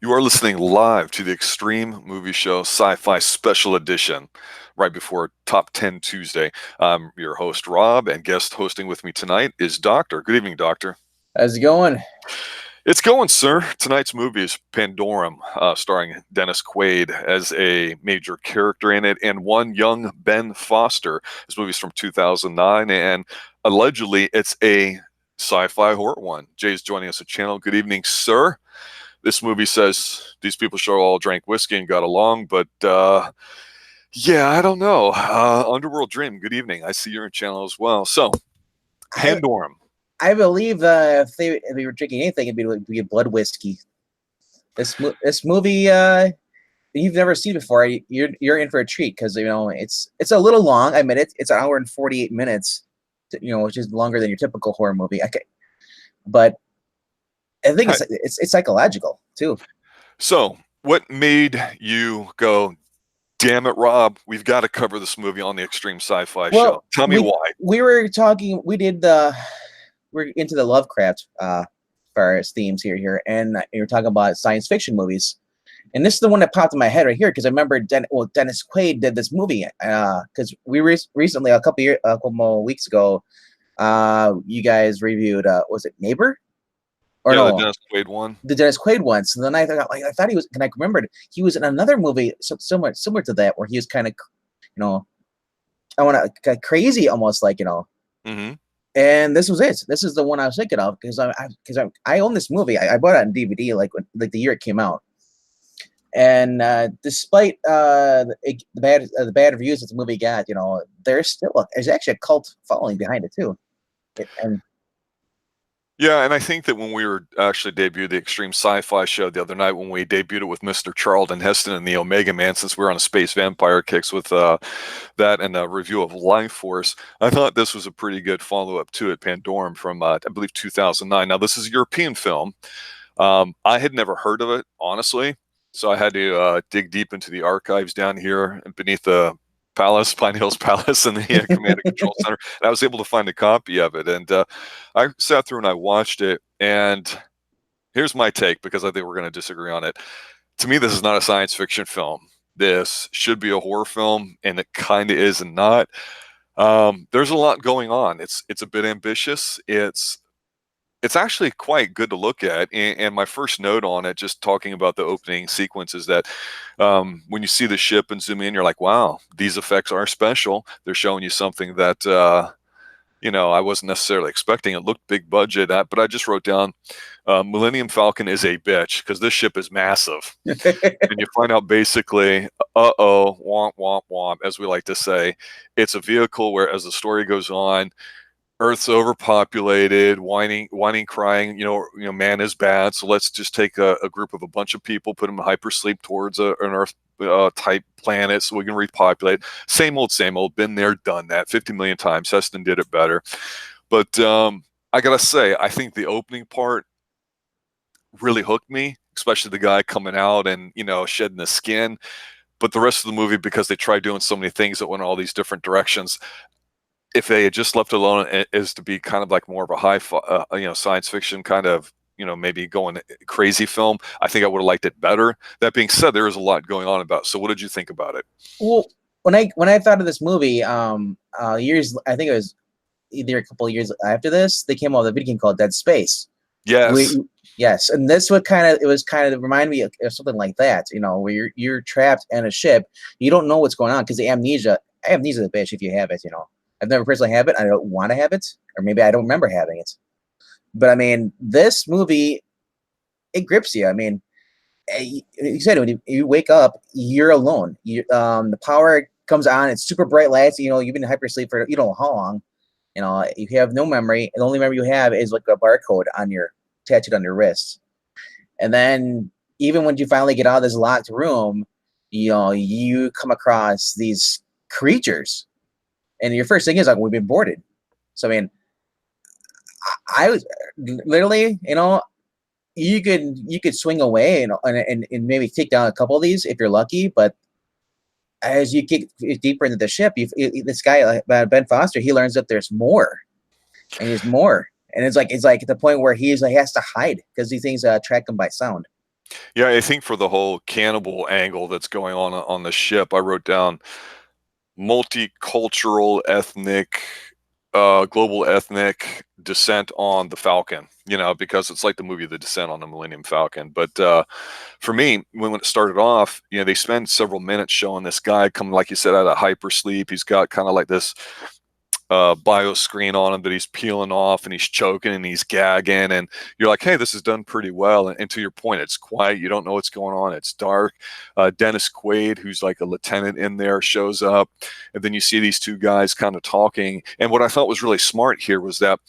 You are listening live to the Xtreme Movie Show Sci-Fi Special Edition, right before Top 10 Tuesday. I'm your host, Rob, and guest hosting with me tonight is Doctor. Good evening, Doctor. How's it going? It's going, sir. Tonight's movie is Pandorum, starring Dennis Quaid as a major character in it, and one young Ben Foster. This movie's from 2009, and allegedly it's a sci-fi horror one. Jay's joining us at channel. Good evening, sir. This movie says these people sure all drank whiskey and got along, but yeah, I don't know. Underworld Dream, good evening. I see you're in channel as well. So, Pandorum. I believe if they were drinking anything, it'd be a blood whiskey. This movie you've never seen before. You're in for a treat because it's a little long. I admit it. It's an hour and 48 minutes. Which is longer than your typical horror movie. Okay, but I think it's psychological too. So, what made you go, damn it, Rob, we've got to cover this movie on the Xtreme Sci-Fi Show? Tell me why. We were talking, we're into the Lovecraft for as themes here, and you were talking about science fiction movies. And this is the one that popped in my head right here because I remember Dennis Quaid did this movie because we recently, a couple more weeks ago, you guys reviewed, was it Neighbor? Or no, the Dennis Quaid one. The Dennis Quaid one. So then I thought he was, and I remembered he was in another movie similar to that where he was kind of, I want to crazy almost like Mm-hmm. And this was it. This is the one I was thinking of because I own this movie. I bought it on DVD like the year it came out. And despite the bad reviews that the movie got, there's actually a cult following behind it too. Yeah, and I think that when we were actually debuted the Xtreme Sci-Fi Show the other night, when we debuted it with Mr. Charlton Heston and the Omega Man, since we were on a space vampire kicks with that and a review of Life Force, I thought this was a pretty good follow-up to it, Pandorum from, I believe, 2009. Now, this is a European film. I had never heard of it, honestly, so I had to dig deep into the archives down here beneath the Pine Hills Palace and the Command and Control Center. And I was able to find a copy of it. And I sat through and I watched it. And here's my take, because I think we're going to disagree on it. To me, this is not a science fiction film. This should be a horror film, and it kind of is and not. There's a lot going on. It's a bit ambitious. It's actually quite good to look at. And my first note on it, just talking about the opening sequence, is that when you see the ship and zoom in, you're like, wow, these effects are special. They're showing you something that, I wasn't necessarily expecting. It looked big budget, but I just wrote down Millennium Falcon is a bitch because this ship is massive. And you find out basically, womp, womp, womp, as we like to say. It's a vehicle where, as the story goes on, Earth's overpopulated, whining, crying. Man is bad. So let's just take a group of a bunch of people, put them in hypersleep towards an Earth type planet, so we can repopulate. Same old. Been there, done that 50 million times. Heston did it better. But I gotta say, I think the opening part really hooked me, especially the guy coming out and shedding the skin. But the rest of the movie, because they tried doing so many things that went all these different directions, if they had just left it alone as to be kind of like more of a high, science fiction kind of, maybe going crazy film, I think I would have liked it better. That being said, there is a lot going on about it. So what did you think about it? Well, when I thought of this movie, years, I think it was either a couple of years after this, they came out with a video game called Dead Space. Yes. Yes, and this was kind of remind me of something like that, where you're trapped in a ship, you don't know what's going on because the amnesia is a bitch if you have it, I've never personally had it. I don't want to have it, or maybe I don't remember having it. But I mean, this movie, it grips you. I mean, you said when you wake up, you're alone. The power comes on. It's super bright lights. You've been in hypersleep for how long. You have no memory. And the only memory you have is like a barcode tattooed on your wrist. And then even when you finally get out of this locked room, you come across these creatures. And your first thing is like, we've been boarded. So I mean, I was literally, you could swing away and maybe take down a couple of these if you're lucky. But as you get deeper into the ship, this guy Ben Foster, he learns that there's more, and there's more, and it's like at the point where he has to hide because these things track him by sound. Yeah, I think for the whole cannibal angle that's going on the ship, I wrote down multicultural, ethnic, global ethnic descent on the Falcon. You know, because it's like the movie The Descent on the Millennium Falcon. But for me, when it started off, you know, they spend several minutes showing this guy coming, like you said, out of hypersleep. He's got kind of like this bio screen on him that he's peeling off, and he's choking and he's gagging, and you're like, hey, this is done pretty well. And to your point, it's quiet, you don't know what's going on, it's dark. Dennis Quaid, who's like a lieutenant in there, shows up, and then you see these two guys kind of talking. And what I thought was really smart here was that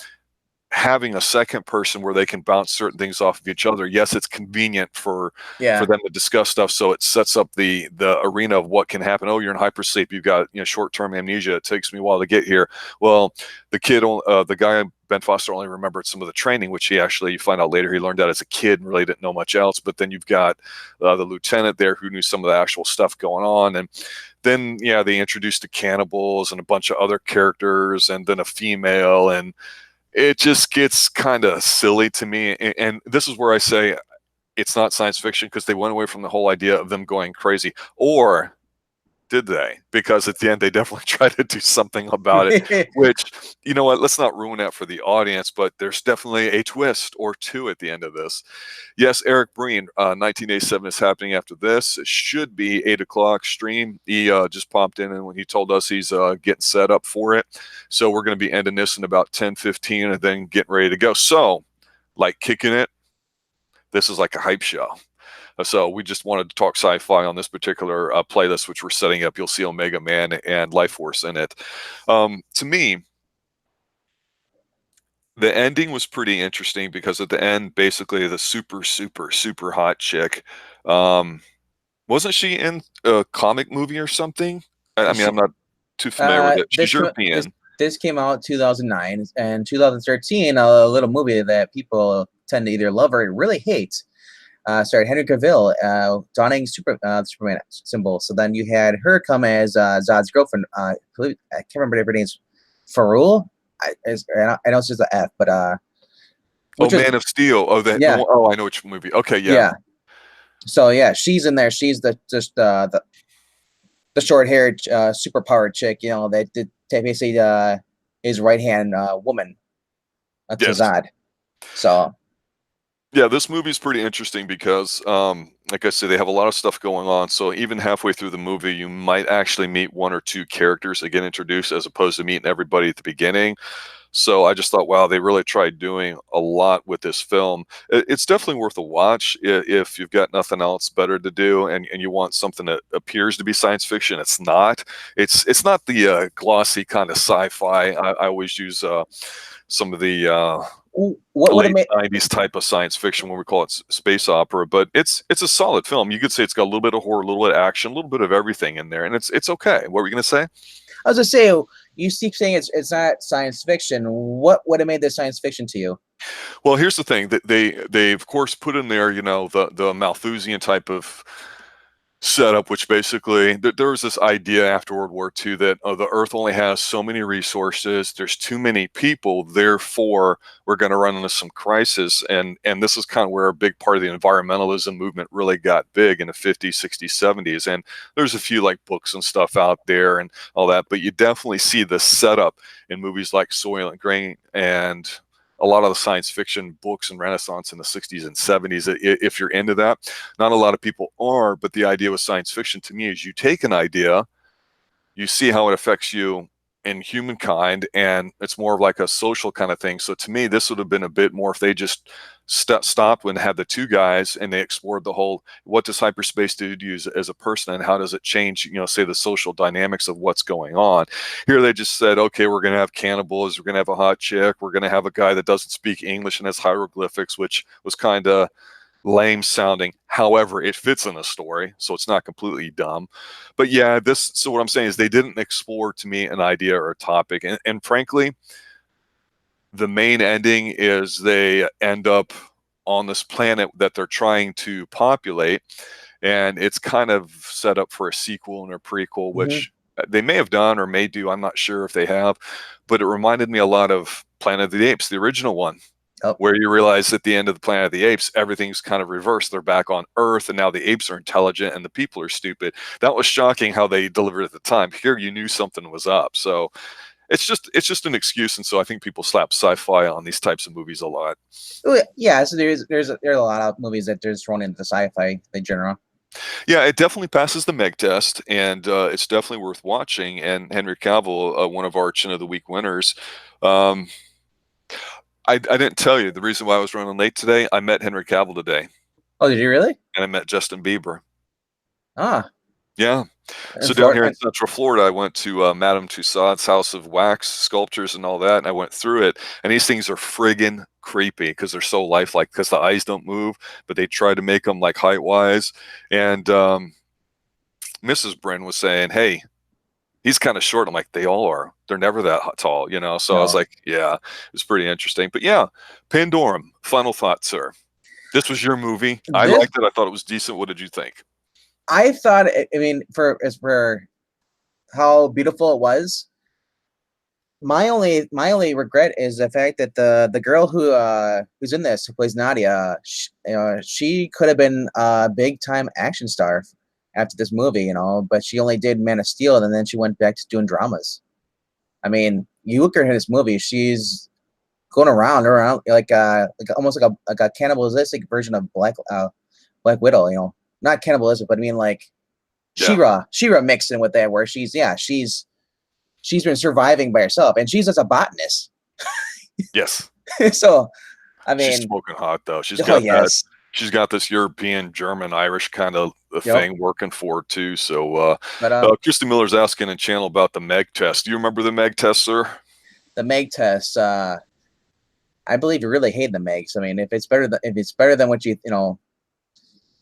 having a second person where they can bounce certain things off of each other. Yes, it's convenient for Yeah. them to discuss stuff, so it sets up the arena of what can happen. Oh, you're in hypersleep, you've got, you know, short-term amnesia, it takes me a while to get here. Well, the guy Ben Foster only remembered some of the training, which he actually, you find out later, he learned that as a kid and really didn't know much else. But then you've got the lieutenant there who knew some of the actual stuff going on. And then, yeah, they introduced the cannibals and a bunch of other characters, and then a female, and it just gets kind of silly to me. And this is where I say it's not science fiction, because they went away from the whole idea of them going crazy. Or did they? Because at the end, they definitely tried to do something about it, which, you know what, let's not ruin that for the audience, but there's definitely a twist or two at the end of this. Yes, Eric Breen, 1987 is happening after this. It should be 8 o'clock stream. He just popped in, and when he told us he's getting set up for it. So we're going to be ending this in about 10:15 and then getting ready to go. So, like kicking it, this is like a hype show. So we just wanted to talk sci-fi on this particular playlist, which we're setting up. You'll see Omega Man and Life Force in it. To me, the ending was pretty interesting, because at the end, basically, the super, super, super hot chick, wasn't she in a comic movie or something? I mean, I'm not too familiar with it. She's European. This came out 2009, and 2013, a little movie that people tend to either love or really hate. Starred Henry Cavill donning Superman symbol. So then you had her come as Zod's girlfriend. I can't remember if her name's Farul. I know it's just an F, but Man of Steel. Oh, that. Yeah. Oh, I know which movie. Okay, yeah. Yeah. So yeah, she's in there. She's the short-haired, super-powered chick. You know, that basically his right-hand woman to Zod. So. Yeah, this movie is pretty interesting because, like I said, they have a lot of stuff going on. So even halfway through the movie, you might actually meet one or two characters that get introduced, as opposed to meeting everybody at the beginning. So I just thought, wow, they really tried doing a lot with this film. It's definitely worth a watch if you've got nothing else better to do, and you want something that appears to be science fiction. It's not. It's not the glossy kind of sci-fi. I always use some of the late 90s type of science fiction when we call it space opera, but it's a solid film. You could say it's got a little bit of horror, a little bit of action, a little bit of everything in there, and it's okay. What were you going to say? I was going to say, you keep saying it's not science fiction. What would have made this science fiction to you? Well, here's the thing, that they of course put in there, you know, the Malthusian type of setup, which basically there was this idea after World War II that the Earth only has so many resources, there's too many people, therefore we're going to run into some crisis. And this is kind of where a big part of the environmentalism movement really got big in the 50s, 60s, 70s. And there's a few like books and stuff out there and all that, but you definitely see the setup in movies like Soylent Green and a lot of the science fiction books and Renaissance in the 60s and 70s. If you're into that, not a lot of people are, but the idea with science fiction to me is you take an idea, you see how it affects you in humankind, and it's more of like a social kind of thing. So to me, this would have been a bit more if they just stopped when had the two guys and they explored the whole, what does hyperspace do to you as a person, and how does it change, you know, say the social dynamics of what's going on. Here they just said, okay, we're going to have cannibals, we're going to have a hot chick, we're going to have a guy that doesn't speak English and has hieroglyphics, which was kind of lame sounding. However, it fits in the story, so it's not completely dumb. But yeah, so what I'm saying is they didn't explore, to me, an idea or a topic. And frankly, the main ending is they end up on this planet that they're trying to populate, and it's kind of set up for a sequel and a prequel, which they may have done or may do. I'm not sure if they have, but it reminded me a lot of Planet of the Apes, the original one. Yep. where you realize at the end of the Planet of the Apes, everything's kind of reversed. They're back on Earth, and now the apes are intelligent and the people are stupid. That was shocking how they delivered at the time. Here, you knew something was up. So it's just an excuse, and so I think people slap sci-fi on these types of movies a lot. Yeah, so there's a lot of movies that there's thrown into the sci-fi in general. Yeah, it definitely passes the Meg test, and it's definitely worth watching. And Henry Cavill, one of our Chin of the Week winners. Um, I didn't tell you the reason why I was running late today. I met Henry Cavill today, Oh, did you really? and I met Justin Bieber. Ah, Yeah. in So down here Florida. in Central Florida, I went to Madame Tussauds House of Wax Sculptures and all that, and I went through it. And these things are friggin' creepy because they're so lifelike. Because the eyes don't move, but they try to make them like height-wise. And Mrs. Bryn was saying, "Hey, he's kind of short." I'm like, "They all are. They're never that tall, you know." So I was No. like, "Yeah, it was pretty interesting." But yeah, Pandorum. Final thought, sir. This was your movie. I This liked it. I thought it was decent. What did you think? I thought. I mean, for how beautiful it was. My only regret is the fact that the girl who's in this, who plays Nadia, she could have been a big time action star after this movie, but she only did Man of Steel, and then she went back to doing dramas. I mean, you look at her in this movie, she's going around like almost like a cannibalistic version of Black Widow, not cannibalistic, but I mean like Yeah. Shira mixed in with that, where she's been surviving by herself, and she's just a botanist. Yes. So, I She's mean, smoking hot though. oh yes, She's got this European, German, Irish kind of yep. thing working for her too. So But Christy Miller's asking in channel about the Meg test. Do you remember the Meg test, sir? the Meg test, I believe you really hate the Megs. I mean, if it's better than what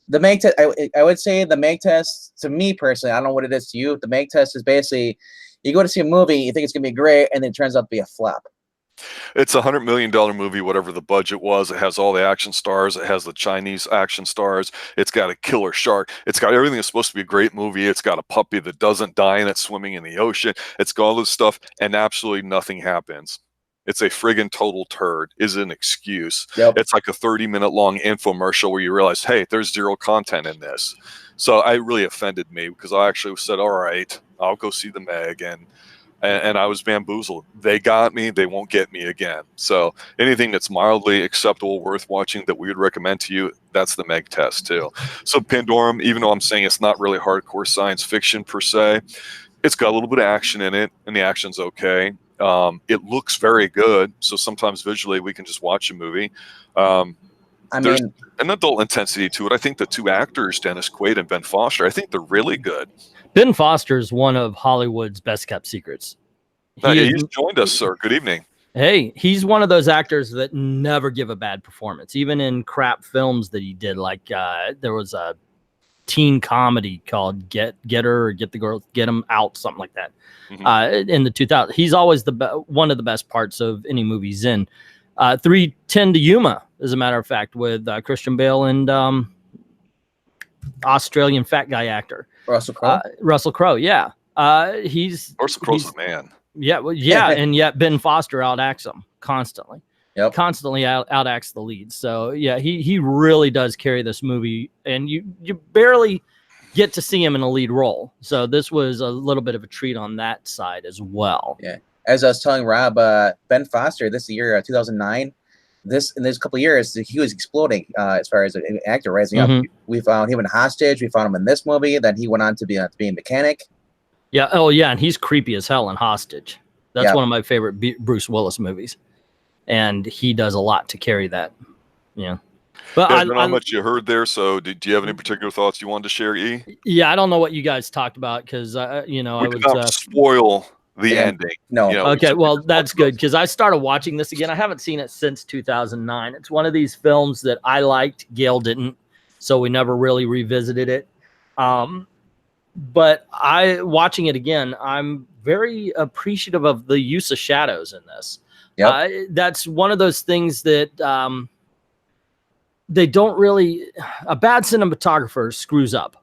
the Meg test, I would say the Meg test, to me personally, I don't know what it is to you. The Meg test is basically you go to see a movie, you think it's gonna be great, and then it turns out to be a flop. It's $100 million movie, whatever the budget was. It has all the action stars. It has the Chinese action stars. It's got a killer shark. It's got everything that's supposed to be a great movie. It's got a puppy that doesn't die and it's swimming in the ocean. It's got all this stuff, and absolutely nothing happens. It's a friggin' total turd. Is an excuse. Yep. It's like a 30-minute long infomercial where you realize, hey, there's zero content in this. So I really offended me because I actually said, all right, I'll go see the Meg, and I was bamboozled. They got me. They won't get me again. So anything that's mildly acceptable, worth watching, that we would recommend to you, that's the Meg test too. So Pandorum, even though I'm saying it's not really hardcore science fiction per se, it's got a little bit of action in it, and the action's okay. It looks very good. So sometimes visually we can just watch a movie. There's an adult intensity to it. I think the two actors, Dennis Quaid and Ben Foster, I think they're really good. Ben Foster is one of Hollywood's best kept secrets. He's joined us, sir. Good evening. Hey, he's one of those actors that never give a bad performance, even in crap films that he did. Like there was a teen comedy called Get Her or Get the Girl, Get Him Out, something like that. Mm-hmm. In the 2000s, he's always one of the best parts of any movie he's in. 3:10 to Yuma, as a matter of fact, with Christian Bale and Australian fat guy actor Russell Crowe. Russell Crowe, yeah. Russell Crowe's a man. Yeah, well, yeah, and yet Ben Foster outacts him constantly. Yep. Constantly outacts the lead. So yeah, he really does carry this movie, and you barely get to see him in a lead role. So this was a little bit of a treat on that side as well. Yeah. As I was telling Rob, Ben Foster, this year, 2009, in this couple of years, he was exploding as far as an actor, rising up. We found him in Hostage. We found him in this movie. Then he went on to be a mechanic. Yeah. Oh, yeah. And he's creepy as hell in Hostage. That's one of my favorite Bruce Willis movies, and he does a lot to carry that. Yeah. But I don't know how much you heard there. So, do you have any particular thoughts you wanted to share, E? Yeah, I don't know what you guys talked about because we did not spoil the ending. No. Okay, well, that's good because I started watching this again. I haven't seen it since 2009. It's one of these films that I liked. Gail didn't, so we never really revisited it. But watching it again, I'm very appreciative of the use of shadows in this. Yep. That's one of those things that they don't really. A bad cinematographer screws up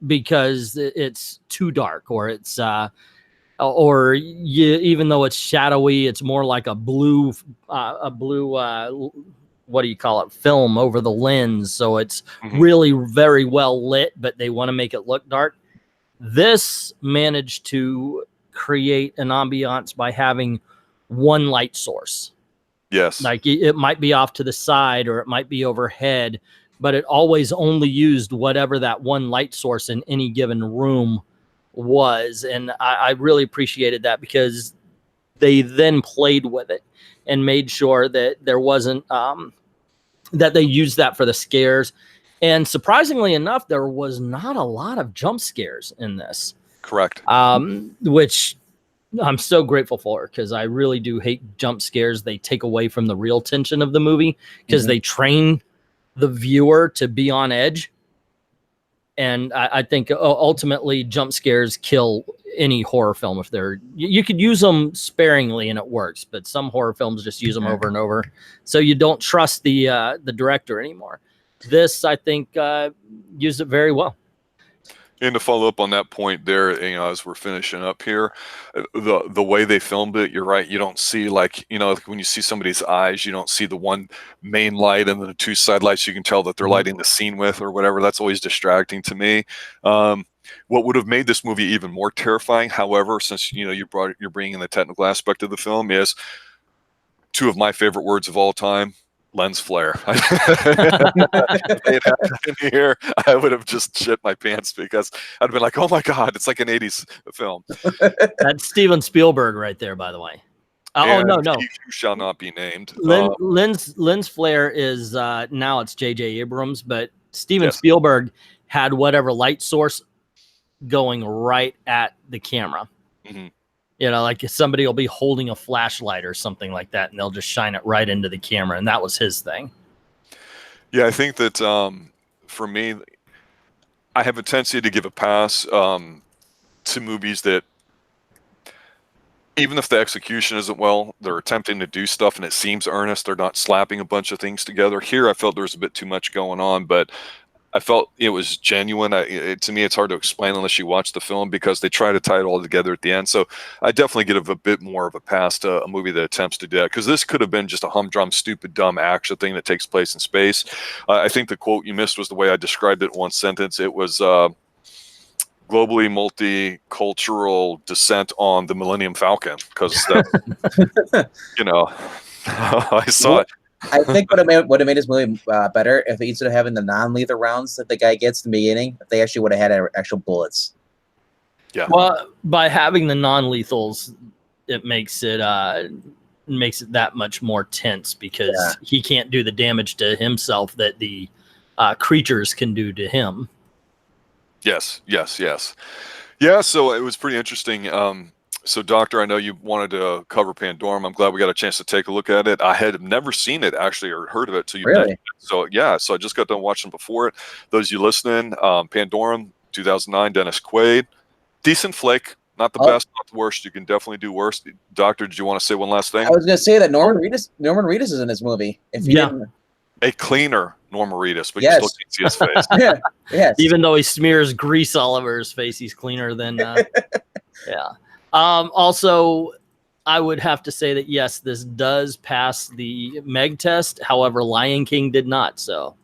because it's too dark or it's or even though it's shadowy, it's more like a blue what do you call it, film over the lens, so it's really very well lit, but they want to make it look dark. This managed to create an ambiance by having one light source. Yes. Like it might be off to the side or it might be overhead, but it always only used whatever that one light source in any given room was. And I really appreciated that, because they then played with it and made sure that there wasn't, that they used that for the scares. And surprisingly enough, there was not a lot of jump scares in this. Correct. Which I'm so grateful for, because I really do hate jump scares. They take away from the real tension of the movie, because they train the viewer to be on edge. And I think ultimately jump scares kill any horror film. If they're, you could use them sparingly and it works, but some horror films just use them over and over. So you don't trust the director anymore. This, I think, used it very well. And to follow up on that point there, as we're finishing up here, the way they filmed it, you're right. You don't see, like, when you see somebody's eyes, you don't see the one main light and then the two side lights you can tell that they're lighting the scene with or whatever. That's always distracting to me. What would have made this movie even more terrifying, however, since you're bringing in the technical aspect of the film, is two of my favorite words of all time: lens flare. If they had that in here, I would have just shit my pants, because I'd have been like, oh my God, it's like an 80s film. That's Steven Spielberg right there, by the way. Oh, no. He who shall not be named. Lens flare is, now it's J.J. Abrams, but Steven Spielberg had whatever light source going right at the camera. Like somebody will be holding a flashlight or something like that, and they'll just shine it right into the camera, and that was his thing. Yeah, I think that for me, I have a tendency to give a pass to movies that, even if the execution isn't well, they're attempting to do stuff and it seems earnest. They're not slapping a bunch of things together. Here, I felt there was a bit too much going on, but I felt it was genuine. To me, it's hard to explain unless you watch the film, because they try to tie it all together at the end. So I definitely give a bit more of a pass to a movie that attempts to do that, because this could have been just a humdrum, stupid, dumb action thing that takes place in space. I think the quote you missed was the way I described it in one sentence. It was globally multicultural descent on the Millennium Falcon, because I saw it. I think would have made this movie better if instead of having the non-lethal rounds that the guy gets in the beginning, if they actually would have had actual bullets. Yeah. Well, by having the non-lethals, it makes it that much more tense, because he can't do the damage to himself that the creatures can do to him. Yes. Yeah. So it was pretty interesting. So, Doctor, I know you wanted to cover Pandorum. I'm glad we got a chance to take a look at it. I had never seen it, actually, or heard of it till you mentioned it. So, so I just got done watching before it. Those of you listening, Pandorum, 2009, Dennis Quaid. Decent flick. Not the best, not the worst. You can definitely do worse. Doctor, did you want to say one last thing? I was going to say that Norman Reedus is in this movie. A cleaner Norman Reedus, but you still can't see his face. Yes. Even though he smears grease all over his face, he's cleaner than... Also, I would have to say that, yes, this does pass the Meg test. However, Lion King did not. So,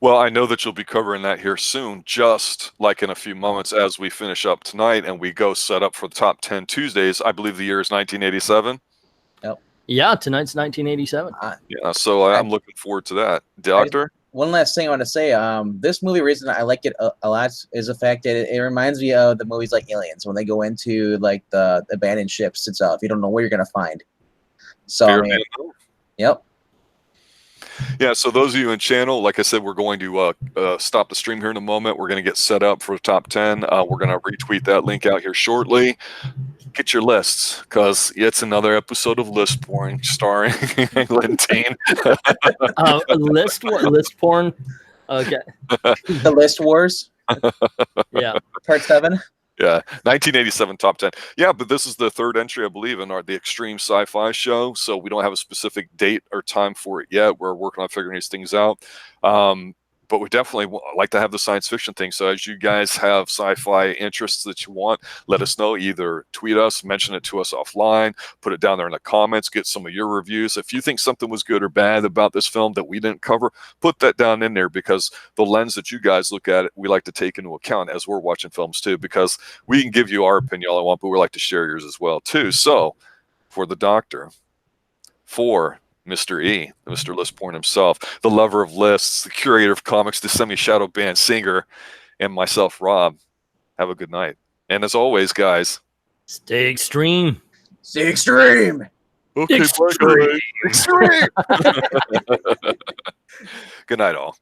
Well, I know that you'll be covering that here soon, just like in a few moments as we finish up tonight and we go set up for the top 10 Tuesdays. I believe the year is 1987. Yeah, tonight's 1987. So I'm looking forward to that. Doctor? One last thing I want to say. This movie, reason I like it a lot is the fact that it reminds me of the movies like Aliens, when they go into like the abandoned ships itself. You don't know where you're going to find. So, yep. Yeah, so those of you in channel, like I said, we're going to stop the stream here in a moment. We're going to get set up for the top 10. We're going to retweet that link out here shortly. Get your lists, because it's another episode of List Porn starring Englentine. List porn? Okay. The List Wars? Yeah. Part 7? Yeah, 1987 top 10. Yeah, but this is the third entry, I believe, in the Xtreme Sci-Fi show. So we don't have a specific date or time for it yet. We're working on figuring these things out. but we definitely like to have the science fiction thing. So as you guys have sci-fi interests that you want, let us know. Either tweet us, mention it to us offline, put it down there in the comments, get some of your reviews. If you think something was good or bad about this film that we didn't cover, put that down in there, because the lens that you guys look at it, we like to take into account as we're watching films too, because we can give you our opinion all I want, but we like to share yours as well too. So for the Doctor, for Mr. E, Mr. List Porn himself, the lover of lists, the curator of comics, the semi-shadow band singer, and myself, Rob, have a good night. And as always, guys, stay extreme. Stay extreme. Okay, Extreme. Extreme. Good night, all.